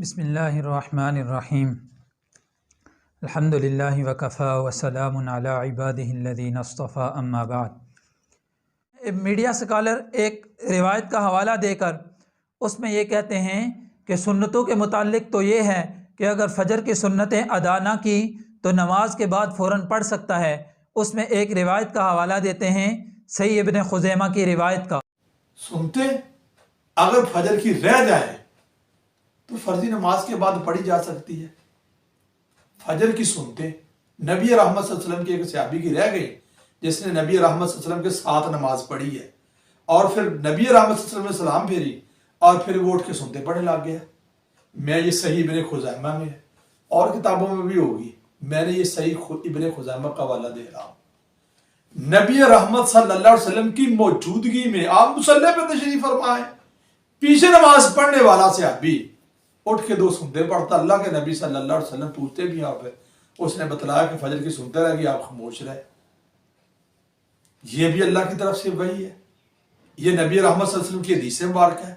بسم اللہ الرحمن الرحیم الحمدللہ وکفا وسلام علی عبادہ الذین اصطفیٰ اما بعد۔ میڈیا سکالر ایک روایت کا حوالہ دے کر اس میں یہ کہتے ہیں کہ سنتوں کے متعلق تو یہ ہے کہ اگر فجر کی سنتیں ادا نہ کی تو نماز کے بعد فوراً پڑھ سکتا ہے۔ اس میں ایک روایت کا حوالہ دیتے ہیں صحیح ابن خزیمہ کی روایت کا۔ سنتے اگر فجر کی رہ جائے تو فرضی نماز کے بعد پڑھی جا سکتی ہے۔ فجر کی سنتے نبی رحمت صلی اللہ علیہ وسلم کی ایک صحابی کی رہ گئی جس نے نبی رحمت صلی اللہ علیہ وسلم کے ساتھ نماز پڑھی ہے، اور پھر نبی رحمت صلی اللہ علیہ وسلم نے سلام پھیری اور پھر وہ اٹھ کے سنتے پڑھنے لگ گیا۔ میں یہ صحیح ابن خزیمہ میں ہے اور کتابوں میں بھی ہوگی، میں نے یہ صحیح ابن خزیمہ کا حوالہ دے رہا ہوں۔ نبی رحمت صلی اللہ علیہ وسلم کی موجودگی میں آپ مصلی پہ تشریف فرمائے، پیچھے نماز پڑھنے والا صحابی اٹھ کے دو سنتے پڑھتا، اللہ کے نبی صلی اللہ علیہ وسلم پوچھتے بھی آپ اس نے بتلایا کہ فجر کی سنتے رہ گئی، آپ خاموش رہے۔ یہ بھی اللہ کی طرف سے وحی ہے، یہ نبی رحمت صلی اللہ علیہ وسلم کی حدیث مبارک ہے۔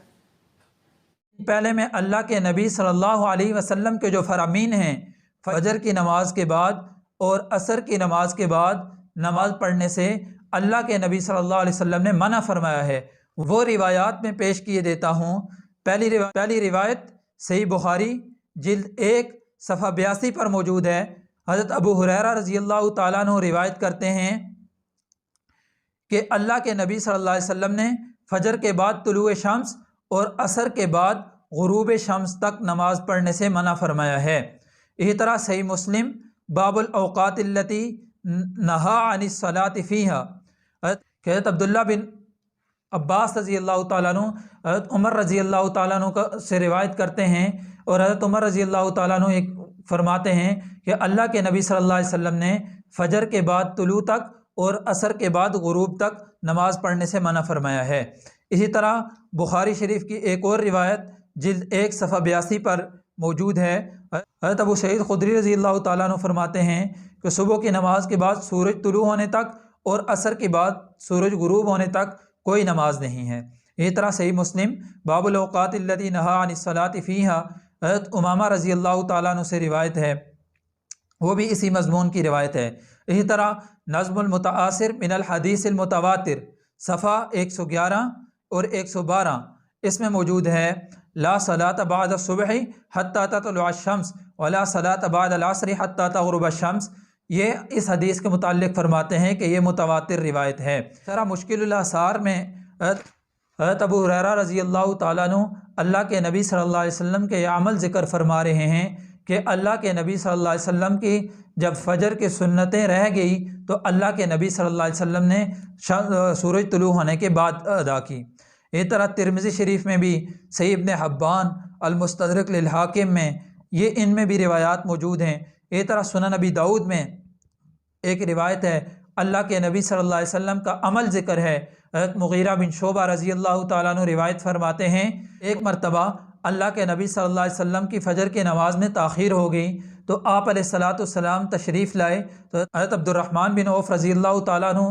پہلے میں اللہ کے نبی صلی اللہ علیہ وسلم کے جو فرامین ہیں فجر کی نماز کے بعد اور عصر کی نماز کے بعد نماز پڑھنے سے اللہ کے نبی صلی اللہ علیہ وسلم نے منع فرمایا ہے، وہ روایات میں پیش کیے دیتا ہوں۔ پہلی روایت صحیح بخاری جلد 1 صفحہ 82 پر موجود ہے۔ حضرت ابو ہریرہ رضی اللہ تعالیٰ عنہ روایت کرتے ہیں کہ اللہ کے نبی صلی اللہ علیہ وسلم نے فجر کے بعد طلوع شمس اور عصر کے بعد غروب شمس تک نماز پڑھنے سے منع فرمایا ہے۔ اسی طرح صحیح مسلم باب الاوقات التی نہا عن الصلاۃ فیہا، حضرت عبداللہ بن عباس رضی اللہ تعالیٰ عنہ حضرت عمر رضی اللہ تعالیٰ عنہ سے روایت کرتے ہیں، اور حضرت عمر رضی اللہ تعالیٰ عنہ ایک فرماتے ہیں کہ اللہ کے نبی صلی اللہ علیہ وسلم نے فجر کے بعد طلوع تک اور عصر کے بعد غروب تک نماز پڑھنے سے منع فرمایا ہے۔ اسی طرح بخاری شریف کی ایک اور روایت جلد 1 صفحہ 82 پر موجود ہے۔ حضرت ابو سعید خدری رضی اللہ تعالیٰ عنہ فرماتے ہیں کہ صبح کی نماز کے بعد سورج طلوع ہونے تک اور عصر کے بعد سورج غروب ہونے تک کوئی نماز نہیں ہے۔ اسی طرح صحیح مسلم باب الاوقات التی نہا عن الصلاۃ فیہا حضرت امامہ رضی اللہ تعالیٰ عنہ سے روایت ہے، وہ بھی اسی مضمون کی روایت ہے۔ اسی طرح نظم المتعاصر من الحدیث المتواتر صفحہ 111 اور 112 اس میں موجود ہے، لا صلاۃ بعد الصبح حتی تطلع الشمس ولا صلاۃ بعد العصر حتی تغرب الشمس۔ یہ اس حدیث کے متعلق فرماتے ہیں کہ یہ متواتر روایت ہے۔ طرح مشکل الاثار میں حضرت ابو ہریرہ رضی اللہ تعالیٰ عنہ اللہ کے نبی صلی اللہ علیہ وسلم کے یہ عمل ذکر فرما رہے ہیں کہ اللہ کے نبی صلی اللہ علیہ وسلم کی جب فجر کی سنتیں رہ گئی تو اللہ کے نبی صلی اللہ علیہ وسلم نے سورج طلوع ہونے کے بعد ادا کی۔ اسی طرح ترمذی شریف میں بھی صحیح ابن حبان المستدرک للحاکم میں یہ ان میں بھی روایات موجود ہیں۔ اسی طرح سنن ابی داؤد میں ایک روایت ہے، اللہ کے نبی صلی اللہ علیہ وسلم کا عمل ذکر ہے۔ حضرت مغیرہ بن شعبہ رضی اللہ تعالیٰ عنہ روایت فرماتے ہیں، ایک مرتبہ اللہ کے نبی صلی اللہ علیہ وسلم کی فجر کی نماز میں تاخیر ہو گئی تو آپ علیہ الصلاۃ والسلام تشریف لائے تو حضرت عبد الرحمن بن عوف رضی اللہ تعالیٰ عنہ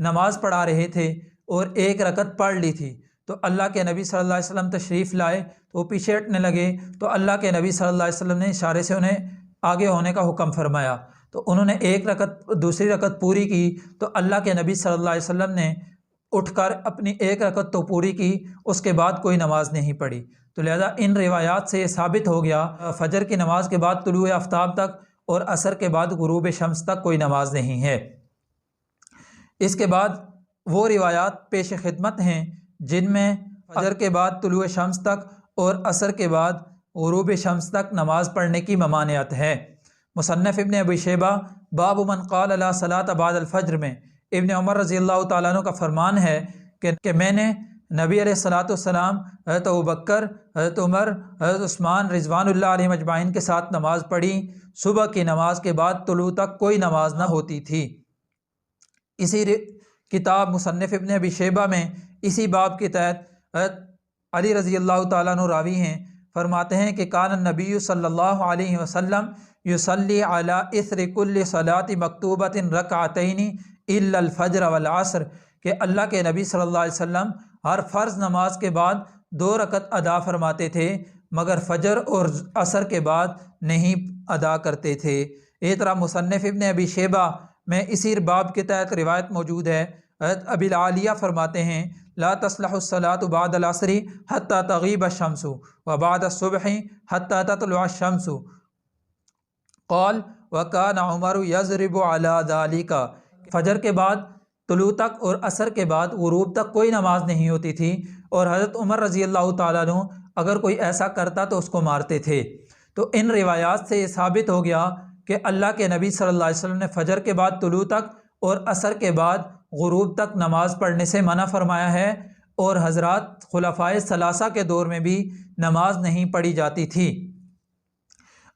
نماز پڑھا رہے تھے اور ایک رکعت پڑھ لی تھی، تو اللہ کے نبی صلی اللہ علیہ وسلم تشریف لائے تو وہ پیچھے ہٹنے لگے تو اللہ کے نبی صلی اللہ علیہ وسلم نے اشارے سے انہیں آگے ہونے کا حکم فرمایا، تو انہوں نے ایک رکعت دوسری رکعت پوری کی تو اللہ کے نبی صلی اللہ علیہ وسلم نے اٹھ کر اپنی ایک رکعت تو پوری کی، اس کے بعد کوئی نماز نہیں پڑھی۔ تو لہذا ان روایات سے یہ ثابت ہو گیا فجر کی نماز کے بعد طلوع آفتاب تک اور عصر کے بعد غروب شمس تک کوئی نماز نہیں ہے۔ اس کے بعد وہ روایات پیش خدمت ہیں جن میں فجر کے بعد طلوع شمس تک اور عصر کے بعد غروب شمس تک نماز پڑھنے کی ممانعت ہے۔ مصنف ابن ابی شیبہ باب من قال لا صلاۃ بعد الفجر میں ابن عمر رضی اللہ تعالیٰ عنہ کا فرمان ہے کہ میں نے نبی علیہ الصلاۃ والسلام، حضرت ابوبکر، حضرت عمر، حضرت عثمان رضوان اللہ علیہم اجمعین کے ساتھ نماز پڑھی، صبح کی نماز کے بعد طلوع تک کوئی نماز نہ ہوتی تھی۔ اسی کتاب مصنف ابن ابی شیبہ میں اسی باب کے تحت حضرت علی رضی اللہ تعالیٰ عنہ راوی ہیں، فرماتے ہیں کہ کان النبی صلی اللہ علیہ وسلم یصلی علی اثر کل صلاۃ مکتوبۃ رکعتین الا الفجر والعصر، کہ اللہ کے نبی صلی اللہ علیہ وسلم ہر فرض نماز کے بعد 2 رکعت ادا فرماتے تھے مگر فجر اور عصر کے بعد نہیں ادا کرتے تھے۔ اسی طرح مصنف ابن ابی شیبہ میں اسی باب کے تحت روایت موجود ہے۔ حضرت ابی العالیہ فرماتے ہیں لا تصلح الصلاة بعد العصر حتى تغیب الشمس وبعد الصبح حتى تطلع الشمس قال وكان عمر يضرب على ذلك۔ فجر کے بعد طلوع تک اور عصر کے بعد غروب تک کوئی نماز نہیں ہوتی تھی، اور حضرت عمر رضی اللہ تعالیٰ عنہ اگر کوئی ایسا کرتا تو اس کو مارتے تھے۔ تو ان روایات سے یہ ثابت ہو گیا کہ اللہ کے نبی صلی اللہ علیہ وسلم نے فجر کے بعد طلوع تک اور عصر کے بعد غروب تک نماز پڑھنے سے منع فرمایا ہے، اور حضرات خلفائے ثلاثہ کے دور میں بھی نماز نہیں پڑھی جاتی تھی۔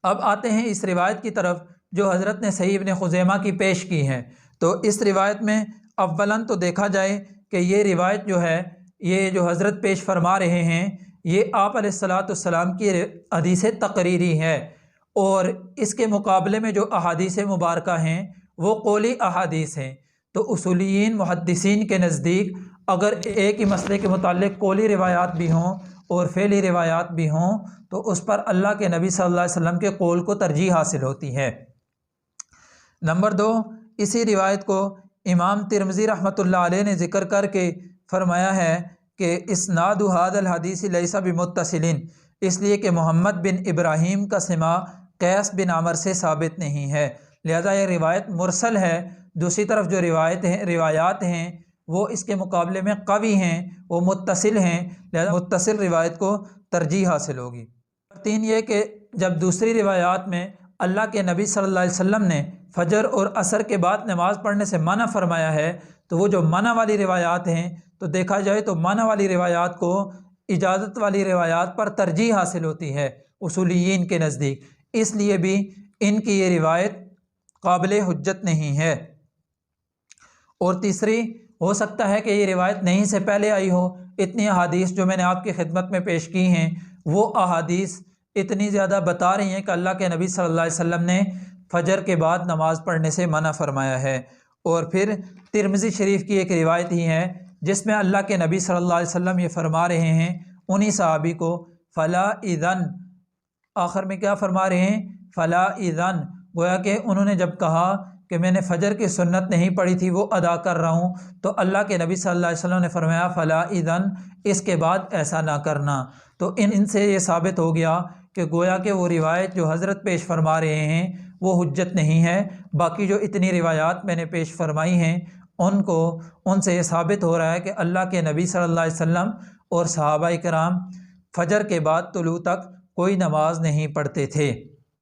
اب آتے ہیں اس روایت کی طرف جو حضرت نے صحیح ابن خزیمہ کی پیش کی ہے۔ تو اس روایت میں اولاً تو دیکھا جائے کہ یہ روایت جو ہے، یہ جو حضرت پیش فرما رہے ہیں، یہ آپ علیہ الصلاۃ والسلام کی حدیث تقریری ہے، اور اس کے مقابلے میں جو احادیث مبارکہ ہیں وہ قولی احادیث ہیں۔ تو اصولیین محدثین کے نزدیک اگر ایک ہی مسئلے کے متعلق قولی روایات بھی ہوں اور فعلی روایات بھی ہوں تو اس پر اللہ کے نبی صلی اللہ علیہ وسلم کے قول کو ترجیح حاصل ہوتی ہے۔ نمبر 2، اسی روایت کو امام ترمذی رحمۃ اللہ علیہ نے ذکر کر کے فرمایا ہے کہ اسناد ھذا الحدیث لیس بمتصل، اس لیے کہ محمد بن ابراہیم کا سماع قیس بن عمر سے ثابت نہیں ہے، لہذا یہ روایت مرسل ہے۔ دوسری طرف جو روایات ہیں وہ اس کے مقابلے میں قوی ہیں، وہ متصل ہیں، لہذا متصل روایت کو ترجیح حاصل ہوگی۔ 3 یہ کہ جب دوسری روایات میں اللہ کے نبی صلی اللہ علیہ وسلم نے فجر اور عصر کے بعد نماز پڑھنے سے منع فرمایا ہے، تو وہ جو منع والی روایات ہیں تو دیکھا جائے تو منع والی روایات کو اجازت والی روایات پر ترجیح حاصل ہوتی ہے اصولیین کے نزدیک، اس لیے بھی ان کی یہ روایت قابل حجت نہیں ہے۔ اور تیسری، ہو سکتا ہے کہ یہ روایت نہیں سے پہلے آئی ہو۔ اتنی احادیث جو میں نے آپ کی خدمت میں پیش کی ہیں وہ احادیث اتنی زیادہ بتا رہی ہیں کہ اللہ کے نبی صلی اللہ علیہ وسلم نے فجر کے بعد نماز پڑھنے سے منع فرمایا ہے۔ اور پھر ترمذی شریف کی ایک روایت ہی ہے جس میں اللہ کے نبی صلی اللہ علیہ وسلم یہ فرما رہے ہیں انہی صحابی کو فلا اذن، آخر میں کیا فرما رہے ہیں؟ فلا اذن، گویا کہ انہوں نے جب کہا کہ میں نے فجر کی سنت نہیں پڑھی تھی وہ ادا کر رہا ہوں، تو اللہ کے نبی صلی اللہ علیہ وسلم نے فرمایا فلا اذن، اس کے بعد ایسا نہ کرنا۔ تو ان سے یہ ثابت ہو گیا کہ گویا کہ وہ روایت جو حضرت پیش فرما رہے ہیں وہ حجت نہیں ہے۔ باقی جو اتنی روایات میں نے پیش فرمائی ہیں ان سے یہ ثابت ہو رہا ہے کہ اللہ کے نبی صلی اللہ علیہ وسلم اور صحابہ کرام فجر کے بعد طلوع تک کوئی نماز نہیں پڑھتے تھے۔